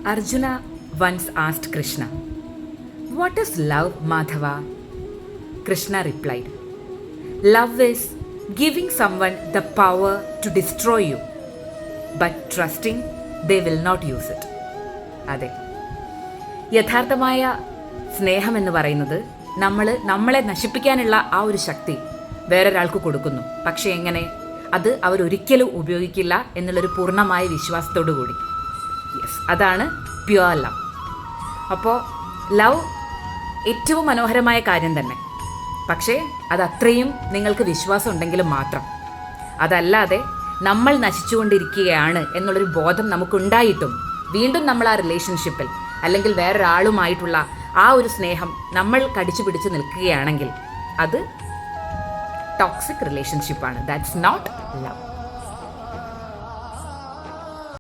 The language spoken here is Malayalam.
Arjuna once asked Krishna, "What is love, Madhava?" Krishna replied, "Love is giving someone the power to destroy you, but trusting they will not use it." അതെ, യഥാർത്ഥമായ സ്നേഹമെന്ന് പറയുന്നത് നമ്മളെ നശിപ്പിക്കാനുള്ള ആ ഒരു ശക്തി വേറൊരാൾക്ക് കൊടുക്കുന്നു. പക്ഷേ എങ്ങനെ? അത് അവരൊരിക്കലും ഉപയോഗിക്കില്ല എന്നുള്ളൊരു പൂർണ്ണമായ വിശ്വാസത്തോടു കൂടി. അതാണ് പ്യുവർ ലവ്. അപ്പോൾ ലവ് ഏറ്റവും മനോഹരമായ കാര്യം തന്നെ. പക്ഷേ അതത്രയും നിങ്ങൾക്ക് വിശ്വാസം ഉണ്ടെങ്കിലും മാത്രം. അതല്ലാതെ നമ്മൾ നശിച്ചുകൊണ്ടിരിക്കുകയാണ് എന്നുള്ളൊരു ബോധം നമുക്കുണ്ടായിട്ടും വീണ്ടും നമ്മൾ ആ റിലേഷൻഷിപ്പിൽ അല്ലെങ്കിൽ വേറൊരാളുമായിട്ടുള്ള ആ ഒരു സ്നേഹം നമ്മൾ കടിച്ചു പിടിച്ച് നിൽക്കുകയാണെങ്കിൽ അത് ടോക്സിക് റിലേഷൻഷിപ്പാണ്. That's not love.